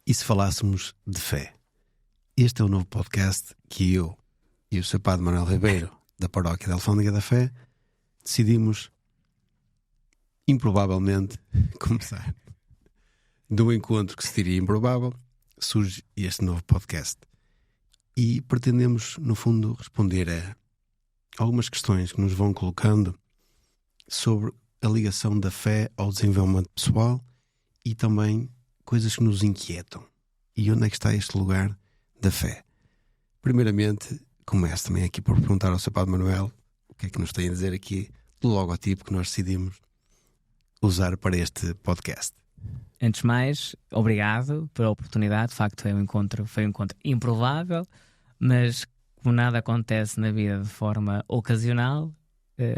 E se falássemos de fé? Este é o novo podcast que eu e o Sr. Padre Manuel Ribeiro, da Paróquia da Alfândega da Fé, decidimos, improvavelmente, começar. De um encontro que se diria improvável, surge este novo podcast. E pretendemos, no fundo, responder a algumas questões que nos vão colocando sobre a ligação da fé ao desenvolvimento pessoal e também coisas que nos inquietam. E onde é que está este lugar da fé? Primeiramente, começo também aqui por perguntar ao Sr. Padre Manuel o que é que nos tem a dizer aqui do logotipo que nós decidimos usar para este podcast. Antes de mais, obrigado pela oportunidade. De facto, foi um encontro improvável, mas como nada acontece na vida de forma ocasional,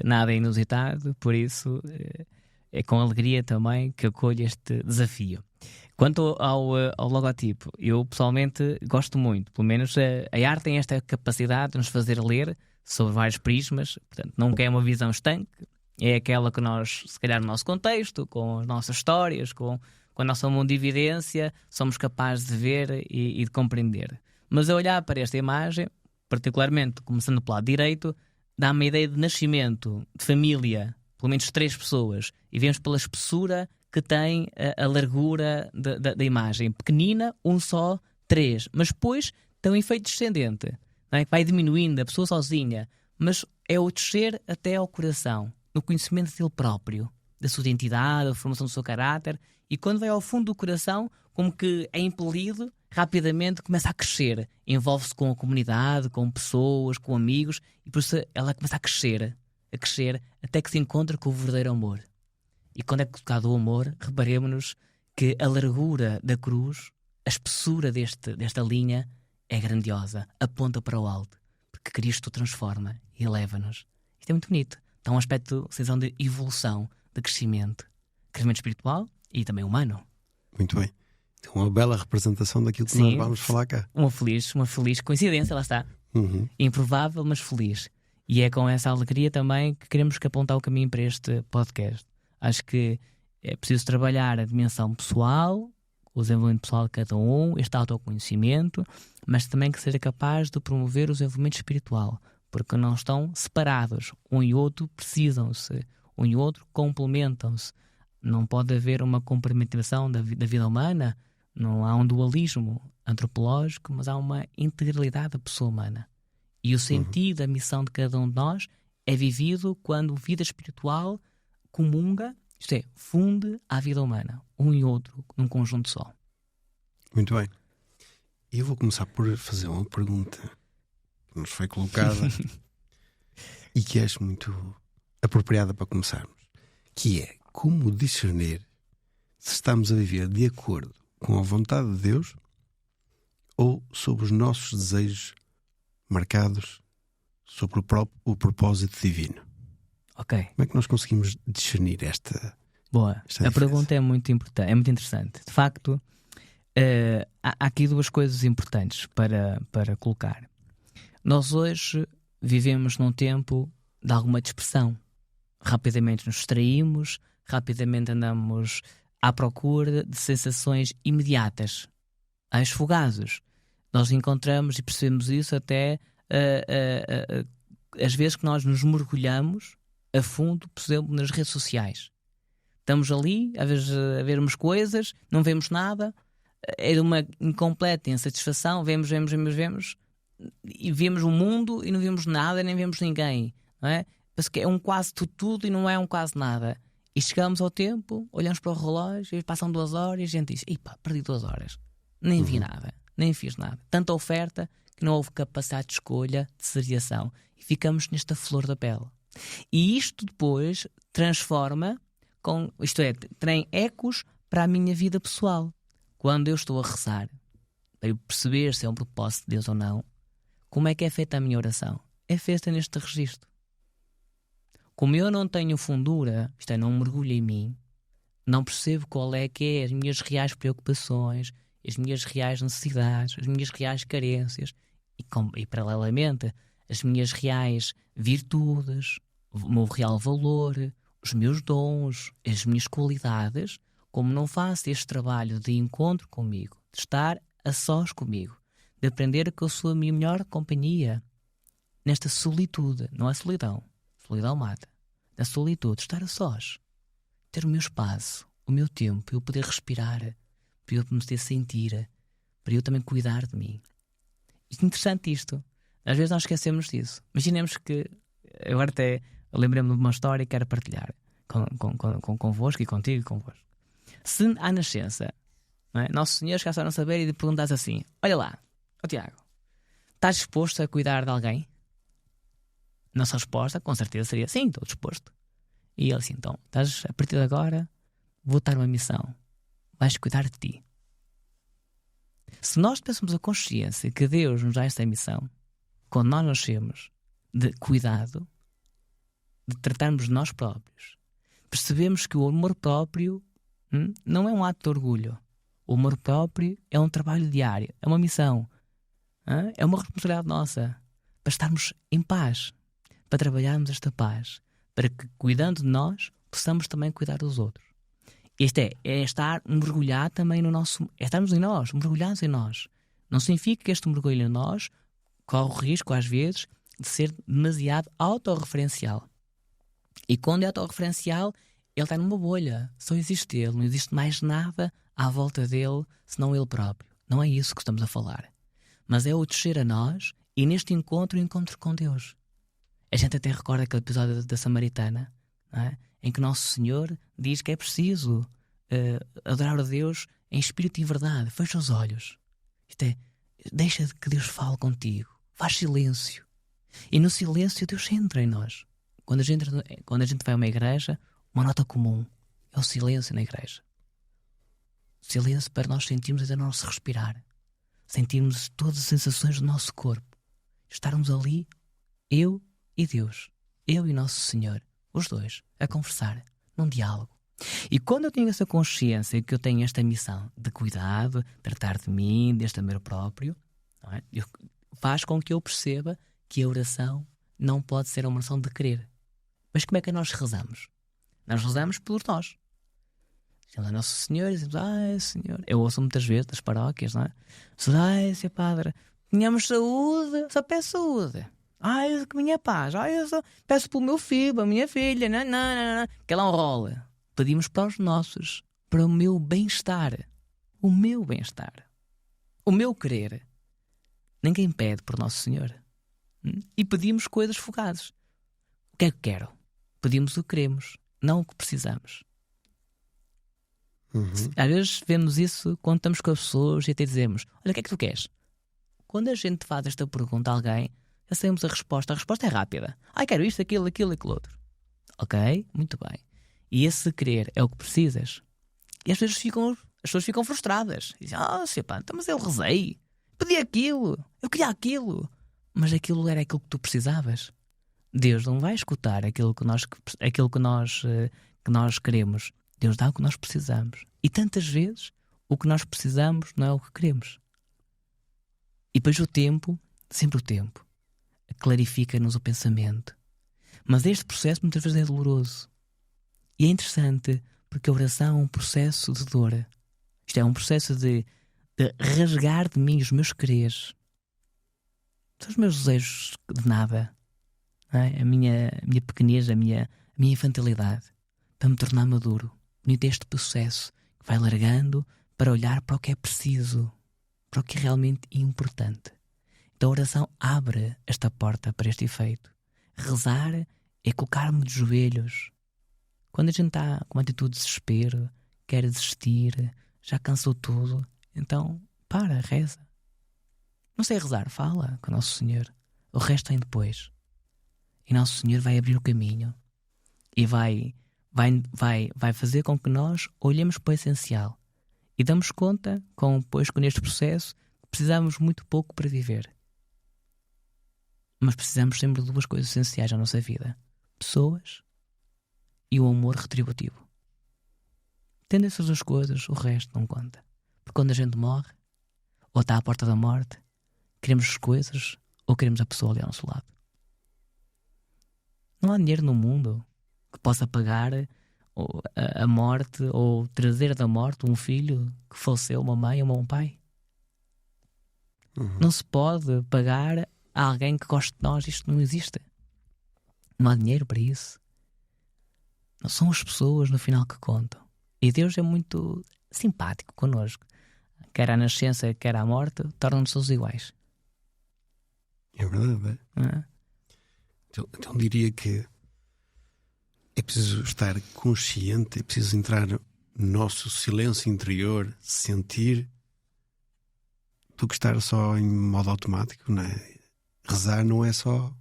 nada é inusitado, por isso é com alegria também que acolho este desafio. Quanto ao logotipo, eu pessoalmente gosto muito, pelo menos a arte tem esta capacidade de nos fazer ler sobre vários prismas, portanto nunca é uma visão estanque, é aquela que nós, se calhar no nosso contexto, com as nossas histórias, com a nossa mundividência, somos capazes de ver e de compreender. Mas a olhar para esta imagem, particularmente começando pelo lado direito, dá-me uma ideia de nascimento, de família, pelo menos 3 pessoas, e vemos pela espessura que tem a largura da imagem. Pequenina, um só, 3. Mas depois tem um efeito descendente, não é? Que vai diminuindo, a pessoa sozinha. Mas é o descer até ao coração, no conhecimento dele próprio, da sua identidade, da formação do seu caráter. E quando vai ao fundo do coração, como que é impelido, rapidamente começa a crescer. Envolve-se com a comunidade, com pessoas, com amigos. E por isso ela começa a crescer, até que se encontra com o verdadeiro amor. E quando é colocado o amor, reparemos-nos que a largura da cruz, a espessura desta linha é grandiosa, aponta para o alto, porque Cristo transforma e eleva-nos. Isto é muito bonito. Dá um aspecto, sensação de evolução, de crescimento espiritual e também humano. Muito bem. É uma bela representação daquilo que nós vamos falar cá. Uma feliz coincidência, lá está. Improvável, mas feliz. E é com essa alegria também que queremos apontar o caminho para este podcast. Acho que é preciso trabalhar a dimensão pessoal, o desenvolvimento pessoal de cada um, este autoconhecimento, mas também que seja capaz de promover o desenvolvimento espiritual, porque não estão separados. Um e outro precisam-se, um e outro complementam-se. Não pode haver uma complementação da vida humana, não há um dualismo antropológico, mas há uma integralidade da pessoa humana. E o sentido, a missão de cada um de nós é vivido quando vida espiritual comunga, isto é, funde à vida humana, um e outro num conjunto só. Muito bem. Eu vou começar por fazer uma pergunta que nos foi colocada e que acho muito apropriada para começarmos, que é como discernir se estamos a viver de acordo com a vontade de Deus ou sobre os nossos desejos marcados sobre o propósito divino. Ok. Como é que nós conseguimos discernir esta? Boa. Esta a pergunta é muito importante, é muito interessante. De facto, há aqui 2 coisas importantes para colocar. Nós hoje vivemos num tempo de alguma dispersão. Rapidamente nos distraímos, rapidamente andamos à procura de sensações imediatas, às fugazes. Nós encontramos e percebemos isso até às vezes que nós nos mergulhamos a fundo, por exemplo, nas redes sociais. Estamos ali, às vezes, a ver umas coisas, não vemos nada, é uma incompleta insatisfação, vemos, e vemos o mundo e não vemos nada, nem vemos ninguém, não é? Parece que é um quase tudo e não é um quase nada. E chegamos ao tempo, olhamos para o relógio, e passam 2 horas e a gente diz, perdi 2 horas, nem vi nada, nem fiz nada. Tanta oferta que não houve capacidade de escolha, de seriação. E ficamos nesta flor da pele. E isto depois transforma, tem ecos para a minha vida pessoal. Quando eu estou a rezar, para eu perceber se é um propósito de Deus ou não, como é que é feita a minha oração? É feita neste registro. Como eu não tenho fundura, isto é, não mergulho em mim, não percebo qual é que é as minhas reais preocupações, as minhas reais necessidades, as minhas reais carências e paralelamente, as minhas reais virtudes, o meu real valor, os meus dons, as minhas qualidades. Como não faço este trabalho de encontro comigo, de estar a sós comigo, de aprender que eu sou a minha melhor companhia nesta solitude. Não é solidão, solidão mata. Na solitude, estar a sós, ter o meu espaço, o meu tempo, para eu poder respirar, para eu me poder sentir, para eu também cuidar de mim. É interessante isto. Às vezes nós esquecemos disso. Imaginemos que, agora até lembrei-me de uma história que quero partilhar convosco e contigo e convosco. Se à nascença, não é? Nosso Senhor chegasse a não saber e lhe perguntasse assim: olha lá, Tiago, estás disposto a cuidar de alguém? Nossa resposta, com certeza, seria: sim, estou disposto. E ele assim: então, a partir de agora, vou dar uma missão. Vais cuidar de ti. Se nós tivéssemos a consciência que Deus nos dá esta missão, quando nós nascemos, de cuidado, de tratarmos de nós próprios, percebemos que o amor próprio não é um ato de orgulho. O amor próprio é um trabalho diário, é uma missão, é uma responsabilidade nossa, para estarmos em paz, para trabalharmos esta paz, para que, cuidando de nós, possamos também cuidar dos outros. Este é estar mergulhado também no nosso... É estarmos em nós, mergulhados em nós. Não significa que este mergulho em nós corre o risco, às vezes, de ser demasiado autorreferencial. E quando é autorreferencial, ele está numa bolha. Só existe ele, não existe mais nada à volta dele, senão ele próprio. Não é isso que estamos a falar. Mas é o descer a nós e neste encontro, o encontro com Deus. A gente até recorda aquele episódio da Samaritana, não é? Em que Nosso Senhor diz que é preciso adorar a Deus em espírito e em verdade. Fecha os olhos. Isto é, deixa que Deus fale contigo. Faz silêncio. E no silêncio Deus entra em nós. Quando a gente vai a uma igreja, uma nota comum é o silêncio na igreja. Silêncio para nós sentirmos o nosso respirar. Sentirmos todas as sensações do nosso corpo. Estarmos ali, eu e Deus. Eu e Nosso Senhor. Os dois, a conversar, num diálogo. E quando eu tenho essa consciência que eu tenho esta missão de cuidado, tratar de mim, deste amor próprio, não é? Faz com que eu perceba que a oração não pode ser uma oração de querer. Mas como é que nós rezamos? Nós rezamos por nós. Chama a Nosso Senhor e dizemos: ai, Senhor. Eu ouço muitas vezes das paróquias, não é? Ai, Sr. Padre, tenhamos saúde, só peço saúde. Ai, que minha paz. Ai, eu só peço pelo meu filho, para a minha filha. Não. Que ela enrola. Pedimos para os nossos, para o meu bem-estar. O meu bem-estar. O meu querer. Ninguém pede por Nosso Senhor. E pedimos coisas fugazes. O que é que quero? Pedimos o que queremos, não o que precisamos. Às vezes vemos isso quando estamos com as pessoas e até dizemos: olha, o que é que tu queres? Quando a gente faz esta pergunta a alguém, já sabemos a resposta. A resposta é rápida. Ai, quero isto, aquilo outro. Ok, muito bem. E esse querer é o que precisas. E às vezes as pessoas ficam frustradas. Dizem: Sr. Padre, mas eu rezei. Pedi aquilo. Eu queria aquilo. Mas aquilo era aquilo que tu precisavas. Deus não vai escutar aquilo que nós queremos. Deus dá o que nós precisamos. E tantas vezes o que nós precisamos não é o que queremos. E depois o tempo, sempre o tempo, clarifica-nos o pensamento. Mas este processo muitas vezes é doloroso. E é interessante porque a oração é um processo de dor. Isto é um processo de rasgar de mim os meus quereres. São os meus desejos de nada. Não é? A minha pequenez, a minha infantilidade. Para me tornar maduro. Bonito este processo que vai largando para olhar para o que é preciso. Para o que é realmente importante. Então a oração abre esta porta para este efeito. Rezar é colocar-me de joelhos. Quando a gente está com uma atitude de desespero, quer desistir, já cansou tudo, então reza. Não sei rezar, fala com o Nosso Senhor. O resto vem depois. E Nosso Senhor vai abrir o caminho e vai fazer com que nós olhemos para o essencial e damos conta, pois com este processo, que precisamos muito pouco para viver. Mas precisamos sempre de duas coisas essenciais na nossa vida: pessoas e o amor retributivo. Tendo essas duas coisas, o resto não conta. Porque quando a gente morre, ou está à porta da morte, queremos as coisas ou queremos a pessoa ali ao nosso lado. Não há dinheiro no mundo que possa pagar a morte ou trazer da morte um filho que faleceu, uma mãe ou um pai. Não se pode pagar a alguém que goste de nós. Isto não existe. Não há dinheiro para isso. Não são as pessoas no final que contam. E Deus é muito simpático connosco. Quer à nascença, quer à morte, tornam-nos todos iguais. É verdade. É? Então diria que é preciso estar consciente, é preciso entrar no nosso silêncio interior, sentir, do que estar só em modo automático, não é? Rezar não é só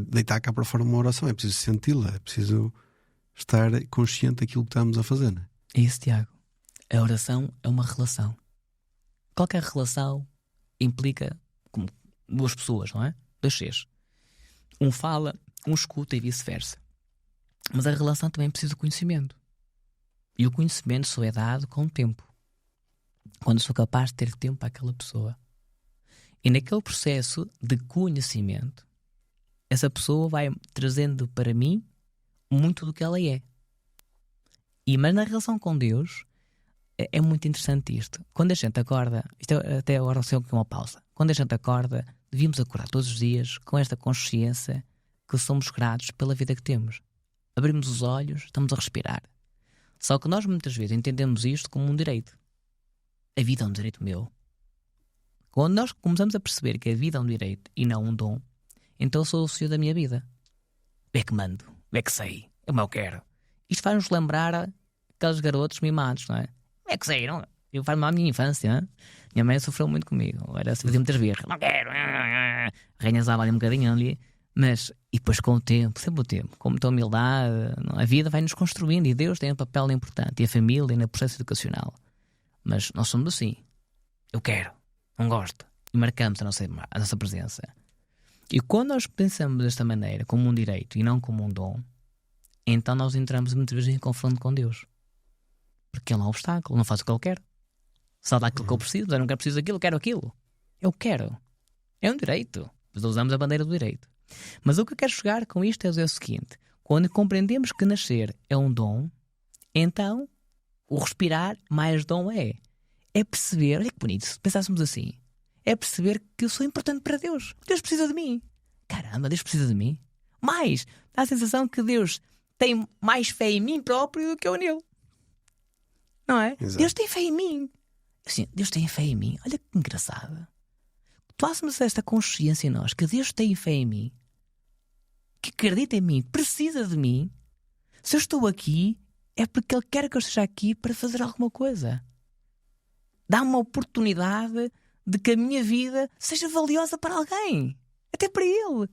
deitar cá para fora uma oração, é preciso senti-la, é preciso estar consciente daquilo que estamos a fazer, não é? É isso, Tiago. A oração é uma relação. Qualquer relação implica como duas pessoas, não é? Dois seres. Um fala, um escuta e vice-versa. Mas a relação também precisa de conhecimento. E o conhecimento só é dado com o tempo. Quando sou capaz de ter tempo para aquela pessoa. E naquele processo de conhecimento, essa pessoa vai trazendo para mim muito do que ela é. Mas na relação com Deus é muito interessante isto. Quando a gente acorda, isto é até agora com uma pausa. Quando a gente acorda, devíamos acordar todos os dias com esta consciência que somos gratos pela vida que temos. Abrimos os olhos, estamos a respirar. Só que nós muitas vezes entendemos isto como um direito. A vida é um direito meu. Quando nós começamos a perceber que a vida é um direito e não um dom, então eu sou o senhor da minha vida. Eu é que mando, eu é que sei, eu quero. Isto faz-nos lembrar aqueles garotos mimados, não é? Eu é que sei, não? Eu faz-me à minha infância, não é? Minha mãe sofreu muito comigo. Era fazia muitas vezes, não quero, arranhazava ali um bocadinho ali. Mas, e depois com o tempo, sempre o tempo, com muita humildade, a vida vai-nos construindo e Deus tem um papel importante, e a família no processo educacional. Mas nós somos assim. Eu quero, não gosto. E marcamos a nossa presença. E quando nós pensamos desta maneira, como um direito e não como um dom, então nós entramos muitas vezes em confronto com Deus. Porque Ele não é um obstáculo, não faz o que Ele quer. Só dá aquilo que eu preciso, eu não quero preciso daquilo, eu quero aquilo. Eu quero. É um direito. Mas usamos a bandeira do direito. Mas o que eu quero chegar com isto é o seguinte: quando compreendemos que nascer é um dom, então o respirar mais dom é perceber, olha que bonito, se pensássemos assim, é perceber que eu sou importante para Deus. Deus precisa de mim. Caramba, Deus precisa de mim. Mais, dá a sensação que Deus tem mais fé em mim próprio do que eu nele. Não é? Exato. Deus tem fé em mim. Assim, Deus tem fé em mim. Olha que engraçado. Tomássemos esta consciência em nós que Deus tem fé em mim, que acredita em mim, precisa de mim. Se eu estou aqui, é porque Ele quer que eu esteja aqui para fazer alguma coisa. Dá-me uma oportunidade de que a minha vida seja valiosa para alguém, até para Ele.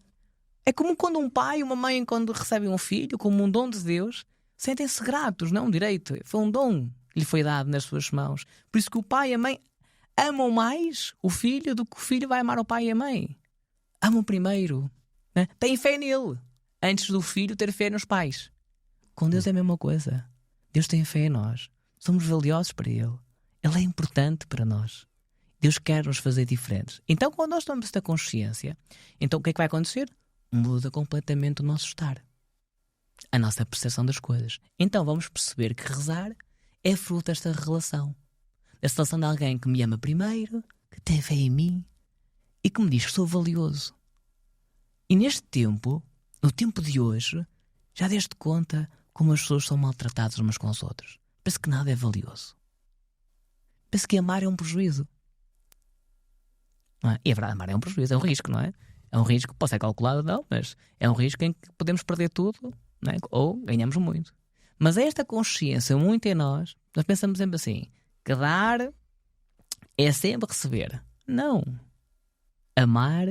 É como quando um pai e uma mãe, quando recebem um filho, como um dom de Deus, sentem-se gratos, não um direito. Foi um dom que lhe foi dado nas suas mãos. Por isso que o pai e a mãe amam mais o filho do que o filho vai amar o pai e a mãe. Amam primeiro, né? Têm fé nele, antes do filho ter fé nos pais. Com Deus é a mesma coisa. Deus tem fé em nós. Somos valiosos para Ele. Ele é importante para nós. Deus quer nos fazer diferentes. Então, quando nós tomamos esta consciência, então o que é que vai acontecer? Muda completamente o nosso estar. A nossa percepção das coisas. Então vamos perceber que rezar é fruto desta relação. Desta relação de alguém que me ama primeiro, que tem fé em mim e que me diz que sou valioso. E neste tempo, no tempo de hoje, já deste conta como as pessoas são maltratadas umas com as outras. Parece que nada é valioso. Parece que amar é um prejuízo. Não é? E é verdade, amar é um prejuízo, é um risco, não é? É um risco que pode ser calculado, não, mas é um risco em que podemos perder tudo, não é? Ou ganhamos muito. Mas é esta consciência muito em nós pensamos sempre assim, que dar é sempre receber. Não. Amar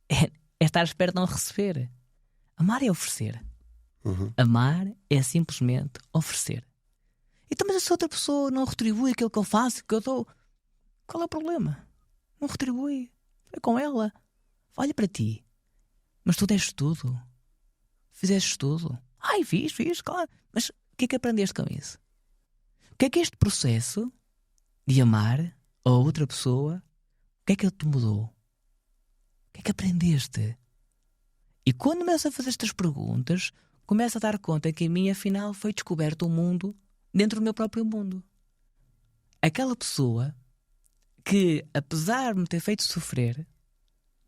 é estar à espera de não receber. Amar é oferecer. Amar é simplesmente oferecer. Então, mas se outra pessoa não retribui aquilo que eu faço, que eu dou, qual é o problema? Não retribui. É com ela. Olha para ti. Mas tu deste tudo. Fizeste tudo. Ai, fiz, claro. Mas o que é que aprendeste com isso? O que é que este processo de amar a outra pessoa, o que é que ele te mudou? O que é que aprendeste? E quando começo a fazer estas perguntas, começo a dar conta que a mim, afinal, foi descoberto um mundo dentro do meu próprio mundo. Aquela pessoa que, apesar de me ter feito sofrer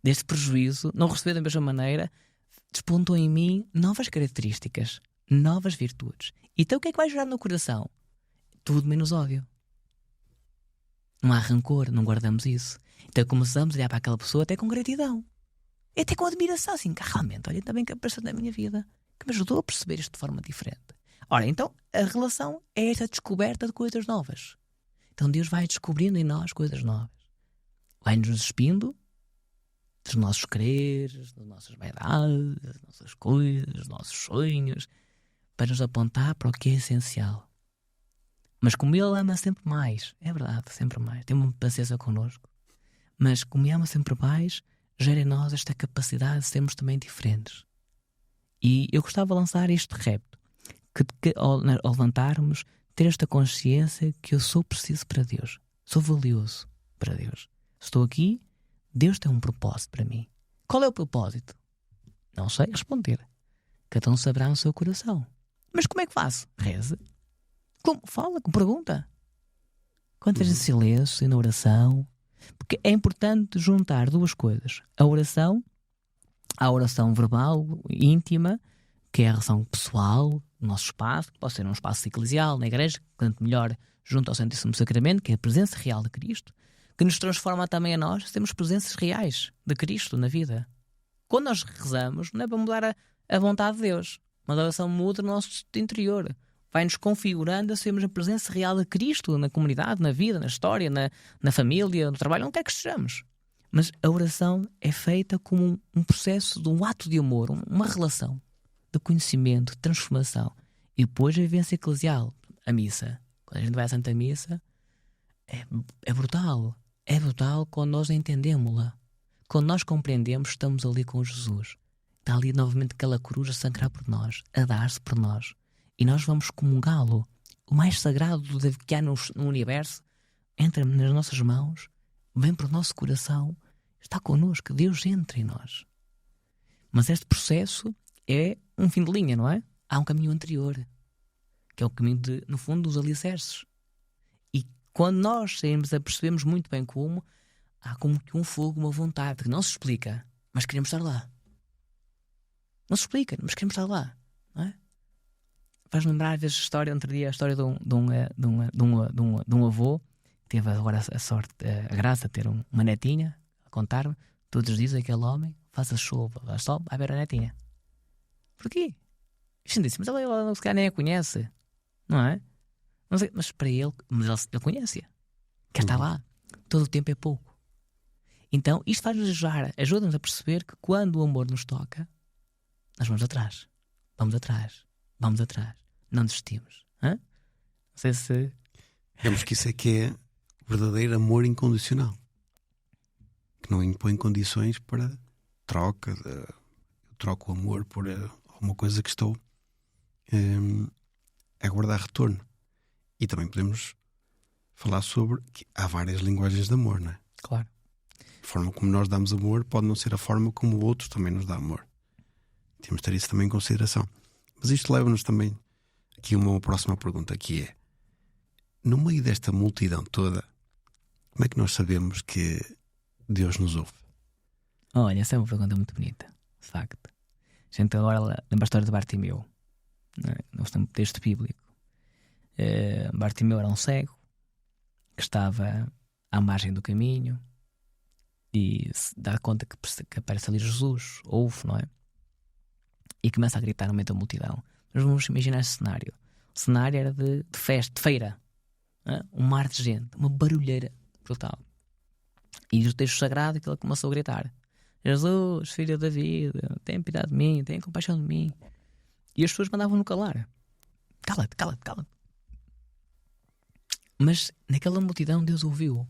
deste prejuízo, não receber da mesma maneira, despontou em mim novas características, novas virtudes. Então o que é que vai gerar no coração? Tudo menos ódio. Não há rancor, não guardamos isso. Então começamos a olhar para aquela pessoa até com gratidão. Até com admiração, assim, que realmente, olha, ainda bem que apareceu na minha vida, que me ajudou a perceber isto de forma diferente. Ora, então a relação é esta descoberta de coisas novas. Então Deus vai descobrindo em nós coisas novas. Vai-nos despindo dos nossos quereres, das nossas vaidades, das nossas coisas, dos nossos sonhos, para nos apontar para o que é essencial. Mas como Ele ama sempre mais, é verdade, sempre mais, tem uma paciência connosco, mas como Ele ama sempre mais, gera em nós esta capacidade de sermos também diferentes. E eu gostava de lançar este repto, que ao levantarmos, ter esta consciência que eu sou preciso para Deus, sou valioso para Deus. Estou aqui, Deus tem um propósito para mim. Qual é o propósito? Não sei responder. Cada um saberá no seu coração. Mas como é que faço? Reze. Como? Fala, pergunta. Quantas em silêncio e na oração? Porque é importante juntar duas coisas. A oração verbal, íntima, que é a relação pessoal, no nosso espaço, que pode ser um espaço eclesial, na igreja, tanto melhor junto ao Santíssimo Sacramento, que é a presença real de Cristo, que nos transforma também a nós, temos presenças reais de Cristo na vida. Quando nós rezamos, não é para mudar a vontade de Deus, mas a oração muda o nosso interior. Vai-nos configurando a sermos a presença real de Cristo na comunidade, na vida, na história, na família, no trabalho, onde quer que estejamos. Mas a oração é feita como um processo de um ato de amor, uma relação de conhecimento, de transformação. E depois a vivência eclesial, a missa. Quando a gente vai à Santa Missa, é brutal. É brutal quando nós entendemos-la. Quando nós compreendemos, estamos ali com Jesus. Está ali novamente aquela cruz a sangrar por nós, a dar-se por nós. E nós vamos comungá-lo. O mais sagrado que há no universo entra nas nossas mãos, vem para o nosso coração, está connosco. Deus entra em nós. Mas este processo é um fim de linha, não é? Há um caminho anterior, que é o caminho no fundo, dos alicerces. E quando nós saímos a percebemos muito bem como, há como que um fogo, uma vontade, que não se explica, mas queremos estar lá. Não se explica, mas queremos estar lá, não é? Faz lembrar às vezes a história de um avô que teve agora a sorte, a graça de ter uma netinha, a contar-me, todos os dias aquele homem, faça chuva, faz sol, vai ver a netinha. Porquê? Isto disse, mas ele se calhar nem a conhece, não é? Mas para ele, ele conhece-a, quer estar lá, todo o tempo é pouco. Então isto faz-nos ajuda-nos a perceber que quando o amor nos toca, nós vamos atrás, não desistimos. Não sei se... Vemos que isso é que é verdadeiro amor incondicional, que não impõe condições para troca. Eu troco o amor por alguma coisa que estou a guardar retorno. E também podemos falar sobre que há várias linguagens de amor, não é? Claro. A forma como nós damos amor pode não ser a forma como o outro também nos dá amor. Temos de ter isso também em consideração. Mas isto leva-nos também aqui a uma próxima pergunta, que é: no meio desta multidão toda, como é que nós sabemos que Deus nos ouve? Olha, essa é uma pergunta muito bonita, de facto. A gente agora lembra a história de Bartimeu, nós temos texto bíblico. Bartimeu era um cego que estava à margem do caminho e se dá conta que aparece ali Jesus, ouve, não é? E começa a gritar no meio da multidão. Mas vamos imaginar esse cenário. O cenário era de festa, de feira, um mar de gente, uma barulheira brutal. E o texto sagrado que ele começou a gritar: Jesus, filho de David, tem piedade de mim, tem compaixão de mim. E as pessoas mandavam-no calar. Cala-te, cala-te, cala-te. Mas naquela multidão Deus ouviu.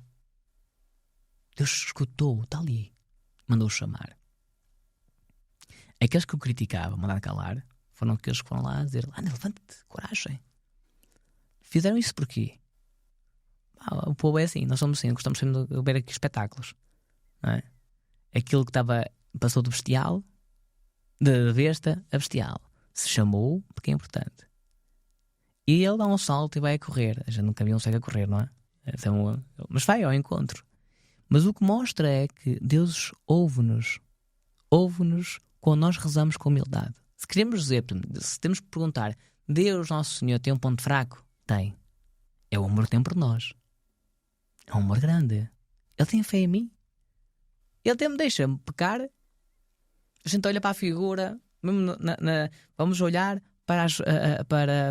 Deus escutou, está ali. Mandou-o chamar. Aqueles que o criticavam, mandaram calar, foram aqueles que foram lá dizer: anda, levanta-te, coragem. Fizeram isso porquê? O povo é assim, nós somos assim, gostamos sempre de ver aqui espetáculos, não é? Aquilo que passou do bestial, da besta a bestial, se chamou porque é importante. E ele dá um salto e vai a correr. A gente nunca viu um cego a correr, não é? Então, mas vai ao encontro. Mas o que mostra é que Deus ouve-nos quando nós rezamos com humildade. Se queremos dizer, se temos que perguntar, Deus Nosso Senhor tem um ponto fraco? Tem. É o amor que tem por nós. É um amor grande. Ele tem fé em mim. Ele até me deixa-me pecar. A gente olha para a figura, mesmo vamos olhar para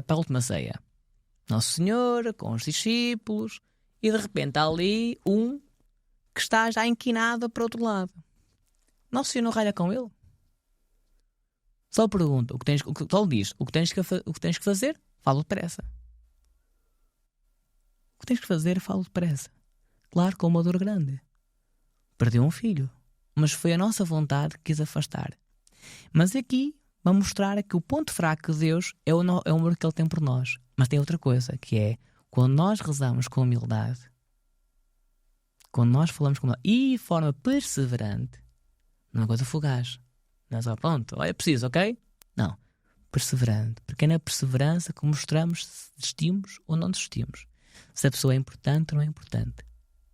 a última ceia. Nosso Senhor, com os discípulos, e de repente há ali um que está já inquinado para o outro lado. Nosso Senhor não ralha com ele. Só pergunta, só lhe diz, o que tens que fazer, fala depressa. O que tens que fazer, fala depressa. Claro, com uma dor grande. Perdeu um filho, mas foi a nossa vontade que quis afastar. Mas aqui, vai mostrar que o ponto fraco de Deus é o amor que Ele tem por nós. Mas tem outra coisa, que é, quando nós rezamos com humildade, quando nós falamos com humildade e de forma perseverante, não é uma coisa fugaz. Não é só, pronto, é preciso, ok? Não. Perseverante. Porque é na perseverança que mostramos se desistimos ou não desistimos. Se a pessoa é importante ou não é importante.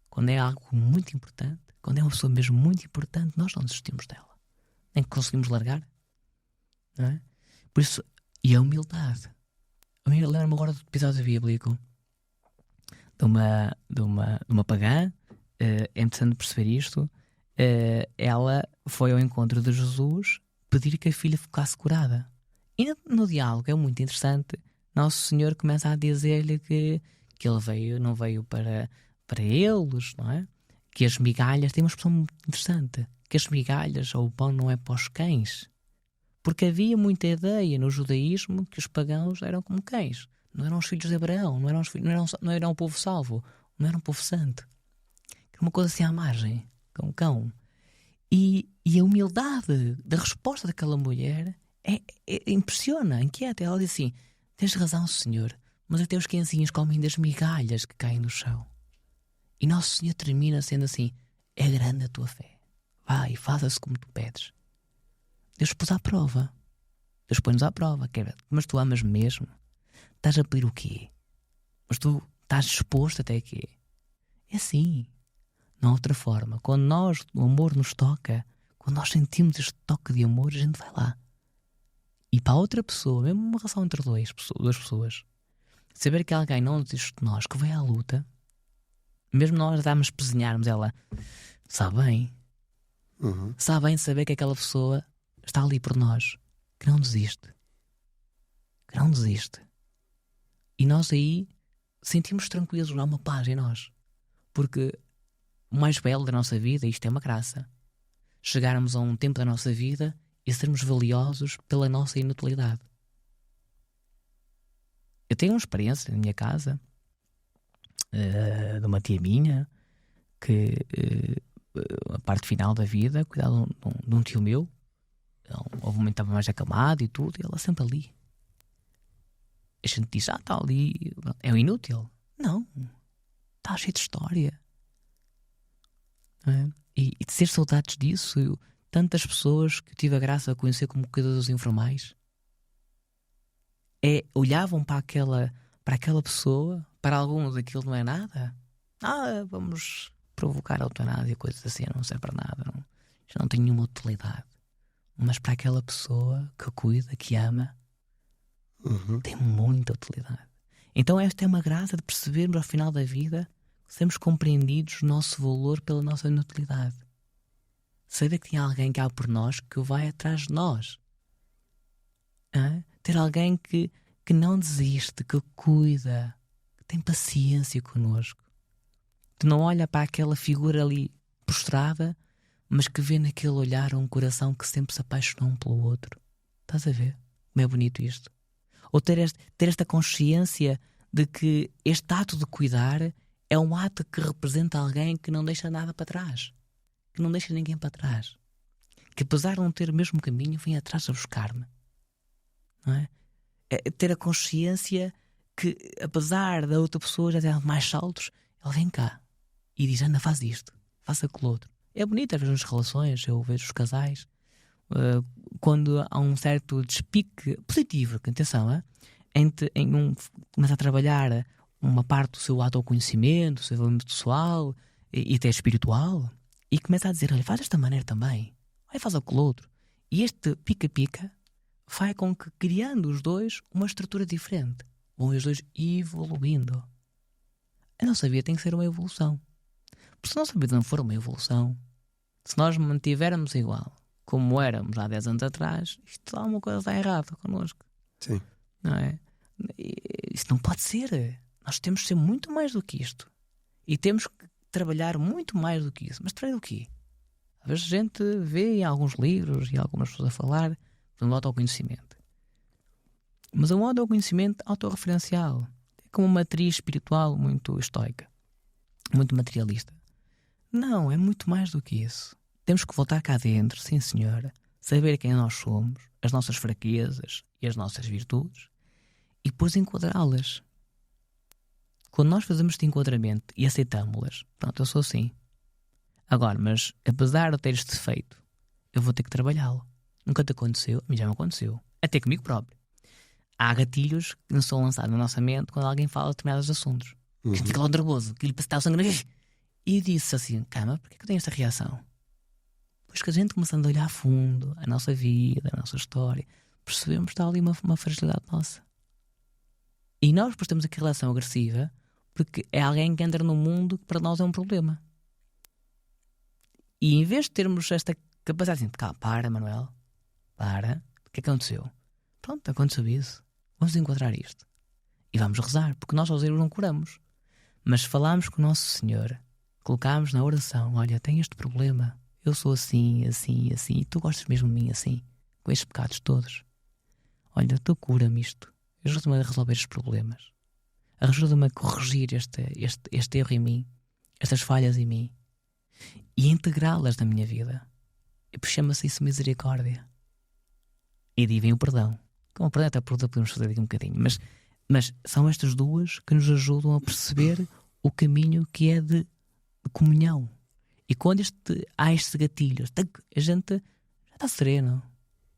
Quando é algo muito importante, quando é uma pessoa mesmo muito importante, nós não desistimos dela. Nem conseguimos largar. Não é? Por isso, e a humildade. Eu lembro-me agora do episódio bíblico de uma pagã. É interessante perceber isto. Ela foi ao encontro de Jesus pedir que a filha ficasse curada. E no diálogo é muito interessante. Nosso Senhor começa a dizer-lhe que ele não veio para eles, não é? Que as migalhas, tem uma expressão muito interessante, que as migalhas ou o pão não é para os cães. Porque havia muita ideia no judaísmo que os pagãos eram como cães. Não eram os filhos de Abraão, não eram o povo salvo, não eram o povo santo. Era uma coisa assim à margem, com um cão. E a humildade da resposta daquela mulher impressiona, inquieta. Ela diz assim, tens razão, Senhor, mas até os cãezinhos comem das migalhas que caem no chão. E Nosso Senhor termina sendo assim, é grande a tua fé. Vai, faça-se como tu pedes. Deus pôs à prova. Deus põe-nos à prova. Mas tu amas mesmo? Estás a pedir o quê? Mas tu estás disposto até quê? É assim. Não há outra forma. Quando o amor nos toca, quando nós sentimos este toque de amor, a gente vai lá. E para a outra pessoa, mesmo uma relação entre duas pessoas, saber que alguém não desiste de nós, que vai à luta, mesmo nós darmos pezinharmos, ela sabe bem. Sabe bem saber que aquela pessoa está ali por nós, que não desiste. Que não desiste. E nós aí sentimos tranquilos, não há uma paz em nós. Porque o mais belo da nossa vida, isto é uma graça. Chegarmos a um tempo da nossa vida e sermos valiosos pela nossa inutilidade. Eu tenho uma experiência na minha casa de uma tia minha que a parte final da vida cuidava de um tio meu. Houve um momento que estava mais acamado e tudo, e ela sempre ali. A gente diz, está ali, é um inútil. Não, está cheio de história. E de ter saudades disso, tantas pessoas que eu tive a graça de conhecer como cuidadores informais, olhavam para aquela pessoa, para alguns aquilo não é nada. Vamos provocar a eutanásia, coisas assim, não serve para nada, já não tem nenhuma utilidade. Mas para aquela pessoa que cuida, que ama, tem muita utilidade. Então esta é uma graça de percebermos ao final da vida que sermos compreendidos o nosso valor pela nossa inutilidade. Saber que tem alguém que há por nós, que vai atrás de nós. Ter alguém que não desiste, que cuida, que tem paciência connosco, que não olha para aquela figura ali prostrada, mas que vê naquele olhar um coração que sempre se apaixonou um pelo outro. Estás a ver? Como é bonito isto. Ou ter esta consciência de que este ato de cuidar é um ato que representa alguém que não deixa nada para trás, que não deixa ninguém para trás, que apesar de não ter o mesmo caminho, vem atrás a buscar-me. Não é? É ter a consciência que, apesar da outra pessoa já ter mais saltos, ele vem cá e diz, anda, faz isto, faz aquilo outro. É bonito às vezes nas relações, eu vejo os casais, quando há um certo despique positivo, que atenção, em um começa a trabalhar uma parte do seu autoconhecimento, do seu desenvolvimento pessoal, e até espiritual, e começa a dizer: olha, faz desta maneira também, olha, faz aquilo outro. E este pica-pica vai com que, criando os dois uma estrutura diferente, vão os dois evoluindo. A nossa vida tem que ser uma evolução. Porque se a nossa vida não for uma evolução, se nós mantivermos igual como éramos há 10 anos atrás, isto alguma coisa está errada connosco. Sim. Não é? Isto não pode ser. Nós temos que ser muito mais do que isto. E temos que trabalhar muito mais do que isso. Mas trabalhar o quê? Às vezes a gente vê em alguns livros e algumas pessoas a falar do autoconhecimento. Mas o autoconhecimento autorreferencial é como uma matriz espiritual muito estoica, muito materialista. Não, é muito mais do que isso. Temos que voltar cá dentro, sim senhora, saber quem nós somos, as nossas fraquezas e as nossas virtudes, e depois enquadrá-las. Quando nós fazemos este enquadramento e aceitamos-las, pronto, eu sou assim. Agora, mas apesar de ter este defeito, eu vou ter que trabalhá-lo. Nunca te aconteceu? A mim já me aconteceu. Até comigo próprio. Há gatilhos que não são lançados na nossa mente quando alguém fala de determinados assuntos. Que fica logo nervoso, que lhe está o sangue. E disse assim: calma, porquê que eu tenho esta reação? Pois que a gente começando a olhar a fundo a nossa vida, a nossa história, percebemos que está ali uma fragilidade nossa. E nós depois temos aqui a relação agressiva porque é alguém que entra no mundo que para nós é um problema. E em vez de termos esta capacidade assim, calma, para, Manuel, para, o que é que aconteceu? Pronto, aconteceu isso. Vamos enquadrar isto. E vamos rezar, porque nós aos erros não curamos. Mas falamos com o Nosso Senhor, colocámos na oração: olha, tenho este problema, eu sou assim, assim, assim, e tu gostas mesmo de mim assim, com estes pecados todos. Olha, tu cura-me isto, ajuda-me a resolver estes problemas, ajuda-me a corrigir este erro em mim, estas falhas em mim, e integrá-las na minha vida. E chama-se isso misericórdia. E daí vem o perdão. Com o perdão até podemos fazer aqui um bocadinho, mas são estas duas que nos ajudam a perceber o caminho que é de comunhão. E quando há estes gatilhos, a gente já está sereno.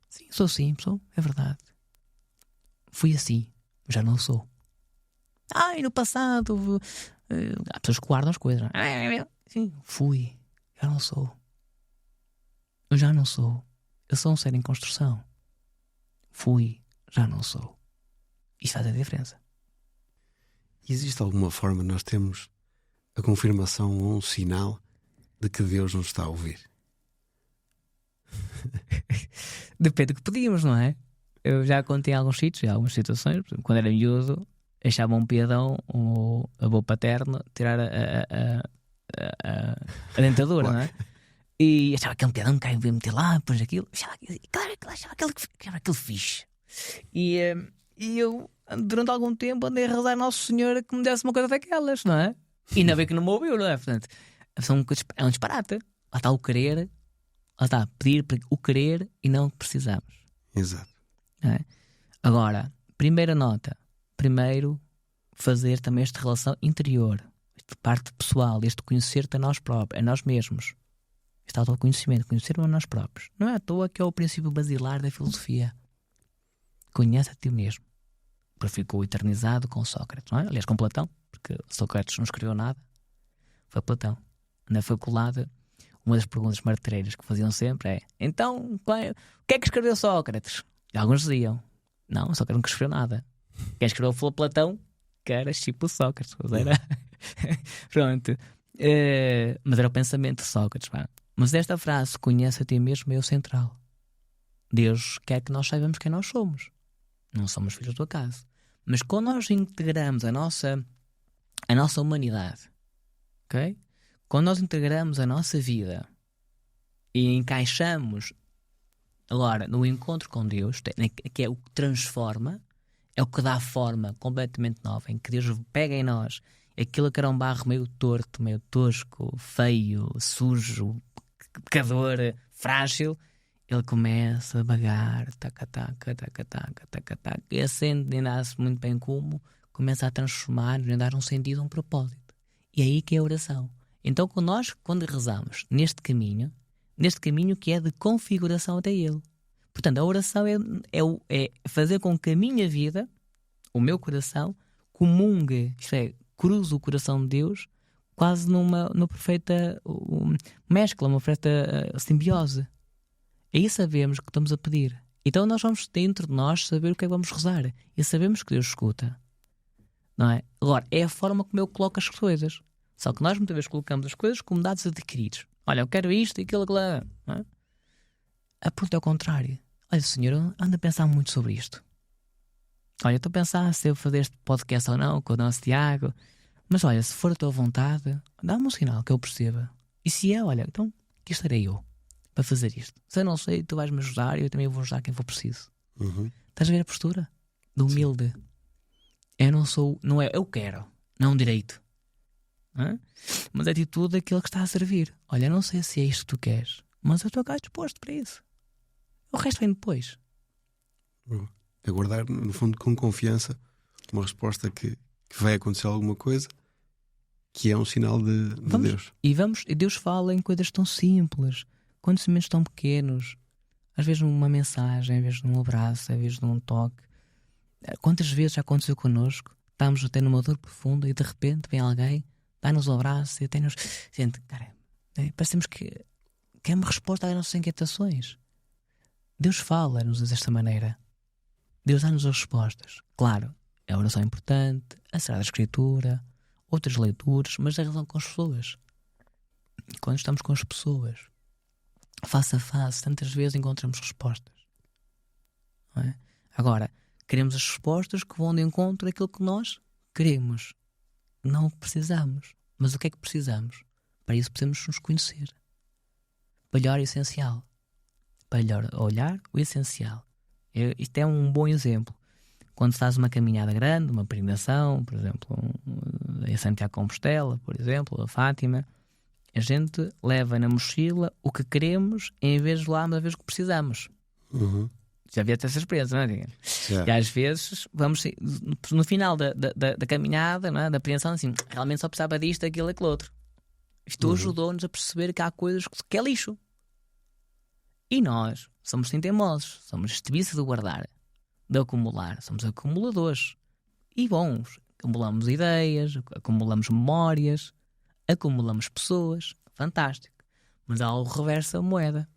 Sim, sou assim, é verdade. Fui assim, já não sou. E no passado há pessoas que guardam as coisas. Sim, fui, já não sou. Eu já não sou. Eu sou um ser em construção. Fui, já não sou. Isto faz a diferença. Existe alguma forma nós temos a confirmação ou um sinal de que Deus nos está a ouvir? Depende do que pedimos, não é? Eu já contei em alguns sítios, em algumas situações. Por exemplo, quando era miúdo, achava um piadão, um avô paterno, tirar a dentadura, não é? E achava que um piadão que ia meter lá, depois aquilo. Achava aquele fixe. E eu, durante algum tempo, andei a rezar a Nosso Senhor que me desse uma coisa daquelas, não é? E ainda bem que não me ouviu, não é? Portanto, é um disparate. Lá está o querer, lá está pedir o querer e não o que precisamos. Exato. É? Agora, primeira nota: primeiro, fazer também esta relação interior, esta parte pessoal, este conhecer-te a nós próprios, a nós mesmos. Este autoconhecimento, conhecer-me a nós próprios. Não é à toa que é o princípio basilar da filosofia. Conhece a ti mesmo. Ficou eternizado com Sócrates, não é? Aliás, com Platão, porque Sócrates não escreveu nada. Foi Platão. Na faculdade, uma das perguntas martreiras que faziam sempre é: então, o que é que escreveu Sócrates? E alguns diziam: não, Sócrates não escreveu nada. Quem escreveu foi Platão, que era tipo Sócrates. Era... Pronto. Mas era o pensamento de Sócrates. Pá. Mas esta frase, conhece a ti mesmo, é o central. Deus quer que nós saibamos quem nós somos. Não somos filhos do acaso. Mas quando nós integramos a nossa humanidade, ok? Quando nós integramos a nossa vida e encaixamos agora no encontro com Deus, que é o que transforma, é o que dá forma completamente nova, em que Deus pega em nós aquilo que era um barro meio torto, meio tosco, feio, sujo, pecador, frágil. Ele começa a vagar, taca, e acende, e nasce muito bem como, começa a transformar, a dar um sentido, um propósito. E é aí que é a oração. Então, quando rezamos neste caminho que é de configuração até Ele. Portanto, a oração é fazer com que a minha vida, o meu coração, comungue, isto é, cruze o coração de Deus quase numa perfeita mescla, uma perfeita simbiose. Aí sabemos que estamos a pedir. Então nós vamos dentro de nós saber o que é que vamos rezar. E sabemos que Deus escuta. Não é? Agora, é a forma como eu coloco as coisas. Só que nós muitas vezes colocamos as coisas como dados adquiridos. Olha, eu quero isto e aquilo. Não é? A pergunta é o contrário. Olha, Senhor, eu ando a pensar muito sobre isto. Olha, estou a pensar se eu fazer este podcast ou não com o nosso Tiago. Mas olha, se for a tua vontade, dá-me um sinal que eu perceba. E se é, olha, então aqui estarei eu para fazer isto. Se eu não sei, tu vais-me ajudar e eu também vou ajudar quem for preciso. Estás a ver a postura? Do humilde. Sim. Eu não sou, não é eu quero, não direito. Mas a atitude daquele que está a servir. Olha, eu não sei se é isto que tu queres, mas eu estou cá disposto para isso. O resto vem depois. Aguardar, no fundo, com confiança, uma resposta que vai acontecer alguma coisa, que é um sinal de Deus. E Deus fala em coisas tão simples, acontecimentos tão pequenos, às vezes numa mensagem, às vezes num abraço, às vezes num toque. Quantas vezes já aconteceu connosco? Estamos até numa dor profunda e de repente vem alguém, dá-nos um abraço e até nos... Gente, cara, parecemos que é uma resposta às nossas inquietações. Deus fala-nos desta maneira. Deus dá-nos as respostas. Claro, a oração é importante, a Sagrada Escritura, outras leituras, mas a relação com as pessoas. Quando estamos com as pessoas, face a face, tantas vezes encontramos respostas. Não é? Agora, queremos as respostas que vão de encontro àquilo que nós queremos, não o que precisamos. Mas o que é que precisamos? Para isso precisamos nos conhecer. Para olhar o essencial. Para olhar o essencial. Isto é um bom exemplo. Quando fazes uma caminhada grande, uma peregrinação, por exemplo, a Santiago de Compostela, por exemplo, a Fátima, a gente leva na mochila o que queremos em vez de lá uma vez o que precisamos. Já havia até essa experiência, não é? E às vezes vamos no final da caminhada, não é? Da apreensão, assim, realmente só precisava disto, aquilo e aquilo outro. Isto ajudou-nos a perceber que há coisas que é lixo. E nós somos sim teimosos, somos estibiços de guardar, de acumular, somos acumuladores. E bons, acumulamos ideias, acumulamos memórias, acumulamos pessoas, fantástico. Mas há o reverso da moeda.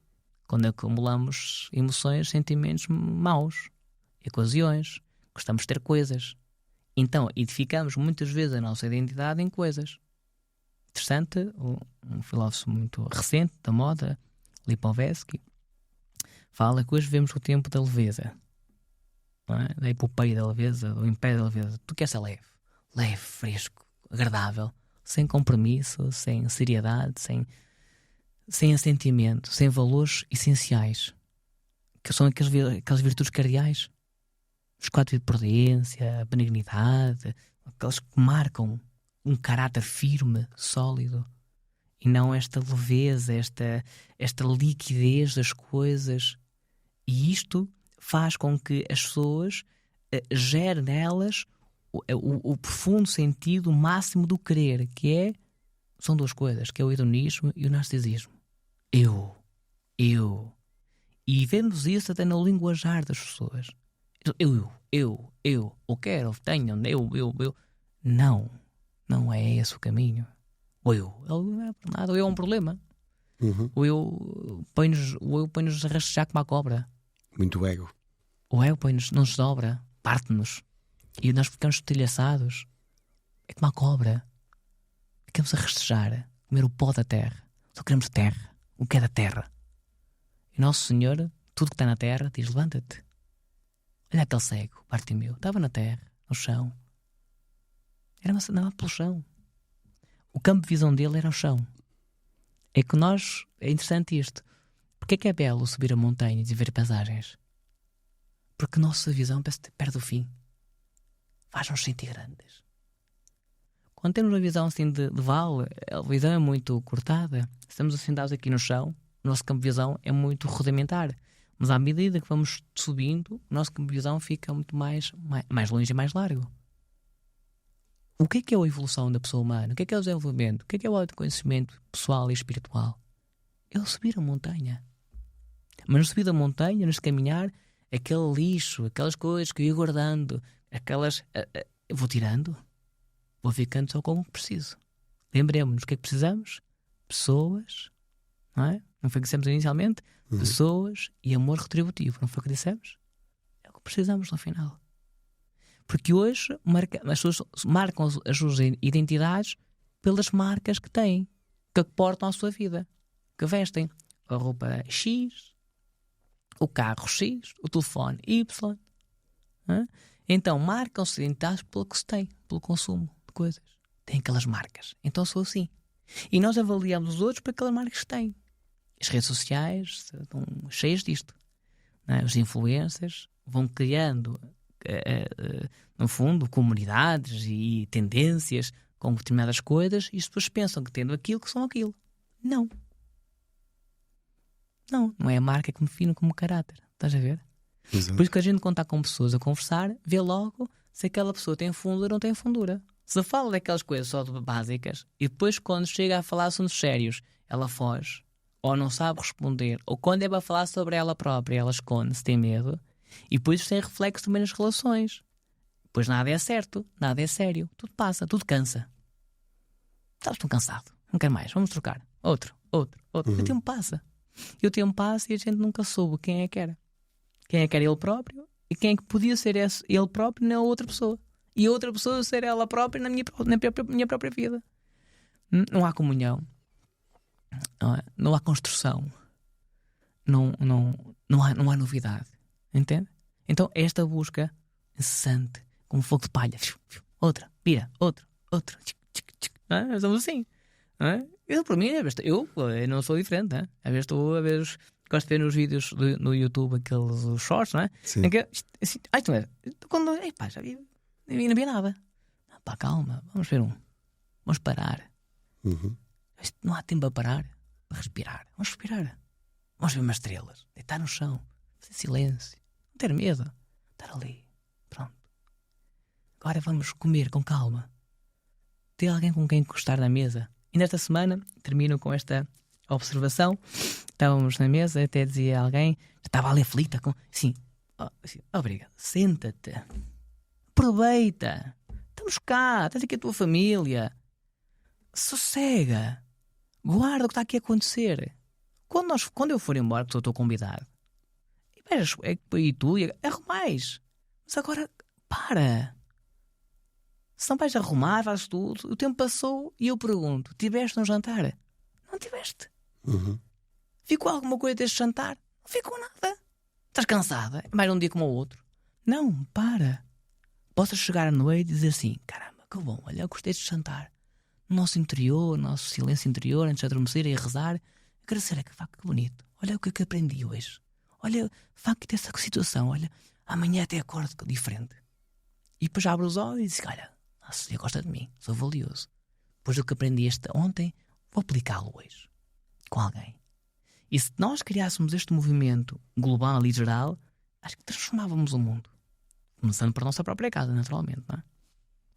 Quando acumulamos emoções, sentimentos maus, ocasiões, gostamos de ter coisas. Então, edificamos muitas vezes a nossa identidade em coisas. Interessante, um filósofo muito recente da moda, Lipovetsky, fala que hoje vivemos o tempo da leveza. Não é? Da epopeia da leveza, do império da leveza. Tu queres ser leve, fresco, agradável, sem compromisso, sem seriedade, sem assentimento, sem valores essenciais, que são aquelas virtudes cardeais, os 4 de prudência, a benignidade, aqueles que marcam um caráter firme, sólido, e não esta leveza, esta liquidez das coisas. E isto faz com que as pessoas gerem nelas o profundo sentido máximo do querer, são 2 coisas, que é o hedonismo e o narcisismo. Eu. E vemos isso até no linguajar das pessoas. Eu quero, tenho, eu. Não é esse o caminho. O eu é um problema. O eu põe-nos a rastejar como a cobra. Muito ego. O ego põe-nos, não nos dobra, parte-nos. E nós ficamos estilhaçados. É como a cobra. Ficamos a rastejar, comer o pó da terra. Só queremos terra. O que é da terra? E Nosso Senhor, tudo que está na terra, diz: levanta-te. Olha aquele cego, Bartimeu. Estava na terra, no chão. Andava pelo chão. O campo de visão dele era o chão. É que é interessante isto. Porque é belo subir a montanhas e ver paisagens? Porque a nossa visão perde o fim. Faz-nos sentir grandes. Quando temos uma visão assim de vale, a visão é muito cortada. Estamos assentados aqui no chão, o nosso campo de visão é muito rudimentar. Mas à medida que vamos subindo, o nosso campo de visão fica muito mais longe e mais largo. O que é a evolução da pessoa humana? O que é o desenvolvimento? O que é o autoconhecimento pessoal e espiritual? É o subir a montanha. Mas no subir da montanha, neste caminhar, aquele lixo, aquelas coisas que eu ia guardando, eu vou tirando, vou ficando só com o que preciso. Lembremos-nos o que é que precisamos? Pessoas, não é? Não foi o que dissemos inicialmente? Pessoas e amor retributivo, não foi o que dissemos? É o que precisamos no final. Porque hoje as pessoas marcam as suas identidades pelas marcas que têm, que portam à sua vida, que vestem a roupa X, o carro X, o telefone Y. Então marcam-se identidades pelo que se tem, pelo consumo de coisas. Tem aquelas marcas. Então sou assim. E nós avaliamos os outros por aquelas marcas que têm. As redes sociais estão cheias disto. Não é? Os influencers vão criando, no fundo, comunidades e tendências com determinadas coisas e as pessoas pensam que tendo aquilo que são aquilo. Não. Não é a marca que me define como caráter. Estás a ver? Exato. Por isso que a gente, quando está com pessoas a conversar, vê logo se aquela pessoa tem fundura ou não tem fundura. Se fala daquelas coisas só básicas e depois quando chega a falar assuntos sérios, ela foge, ou não sabe responder, ou quando é para falar sobre ela própria, ela esconde-se, tem medo, e depois isso tem reflexo também nas relações. Pois nada é certo, nada é sério, tudo passa, tudo cansa. Estás tão cansado, não quero mais, vamos trocar. Outro. E o tempo passa. E a gente nunca soube quem é que era. Quem é que era ele próprio e quem é que podia ser ele próprio na outra pessoa. E a outra pessoa ser ela própria na minha própria vida. Não há comunhão. Não há construção. Não há novidade. Entende? Então esta busca incessante, como fogo de palha. Outra, vira, outro. Nós somos assim. Eu, para mim, eu não sou diferente. Às vezes gosto de ver nos vídeos no YouTube aqueles shorts, não é? Sim. Em que, assim, quando já vi, não vi nada. Pá, calma, vamos ver vamos parar. Não há tempo para parar, para respirar. Vamos respirar. Vamos ver umas estrelas, deitar no chão, fazer silêncio, não ter medo, estar ali. Pronto. Agora vamos comer com calma. Ter alguém com quem encostar na mesa. E nesta semana termino com esta observação. Estávamos na mesa, até dizia alguém, estava ali aflita, assim, obrigado, senta-te, aproveita, estamos cá, tens aqui a tua família, sossega, guarda o que está aqui a acontecer. Quando eu for embora, porque eu estou convidado, e tu arrumais, mas agora para. Se não vais arrumar, fazes tudo, o tempo passou e eu pergunto, tiveste um jantar? Não tiveste. Ficou alguma coisa deste jantar? Não ficou nada. Estás cansada? É mais um dia como o outro. Não, para. Possas chegar à noite e dizer assim, caramba, que bom, olha, eu gostei deste jantar. No nosso interior, no nosso silêncio interior, antes de adormecer e rezar, agradecer, que bonito. Olha o que aprendi hoje. Olha, que essa situação, olha, amanhã até acordo diferente. E depois abro os olhos e digo, olha, nossa, Deus gosta de mim, sou valioso. Depois do que aprendi ontem, vou aplicá-lo hoje, com alguém. E se nós criássemos este movimento global e geral, acho que transformávamos o mundo. Começando por nossa própria casa, naturalmente, não é?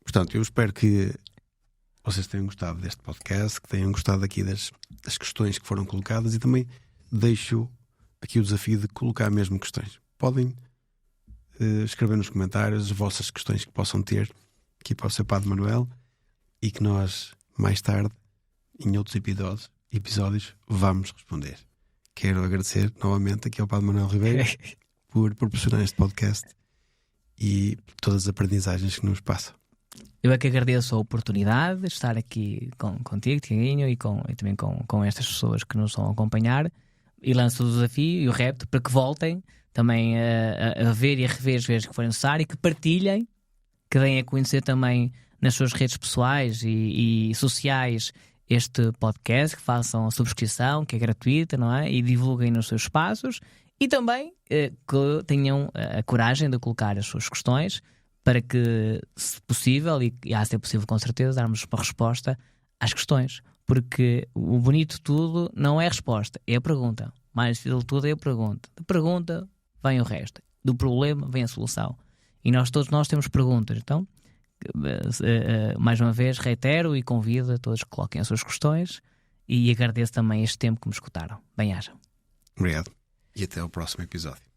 Portanto, eu espero que vocês tenham gostado deste podcast, que tenham gostado aqui das questões que foram colocadas e também deixo aqui o desafio de colocar mesmo questões. Podem escrever nos comentários as vossas questões que possam ter aqui para o seu Padre Manuel e que nós, mais tarde, em outros episódios, vamos responder. Quero agradecer novamente aqui ao Padre Manuel Ribeiro por proporcionar este podcast e por todas as aprendizagens que nos passam. Eu é que agradeço a oportunidade de estar aqui contigo, Tiaguinho, e também com estas pessoas que nos vão acompanhar, e lanço o desafio e o repto para que voltem também a ver e a rever as vezes que for necessário e que partilhem, que deem a conhecer também nas suas redes pessoais e sociais este podcast, que façam a subscrição, que é gratuita, não é? E divulguem nos seus espaços e também que tenham a coragem de colocar as suas questões para que, se possível, e há de ser possível com certeza, darmos uma resposta às questões. Porque o bonito de tudo não é a resposta, é a pergunta. Mais difícil de tudo é a pergunta. Da pergunta vem o resto. Do problema vem a solução. E todos nós temos perguntas. Então, mais uma vez, reitero e convido a todos que coloquem as suas questões e agradeço também este tempo que me escutaram. Bem-ajam. Obrigado. E até ao próximo episódio.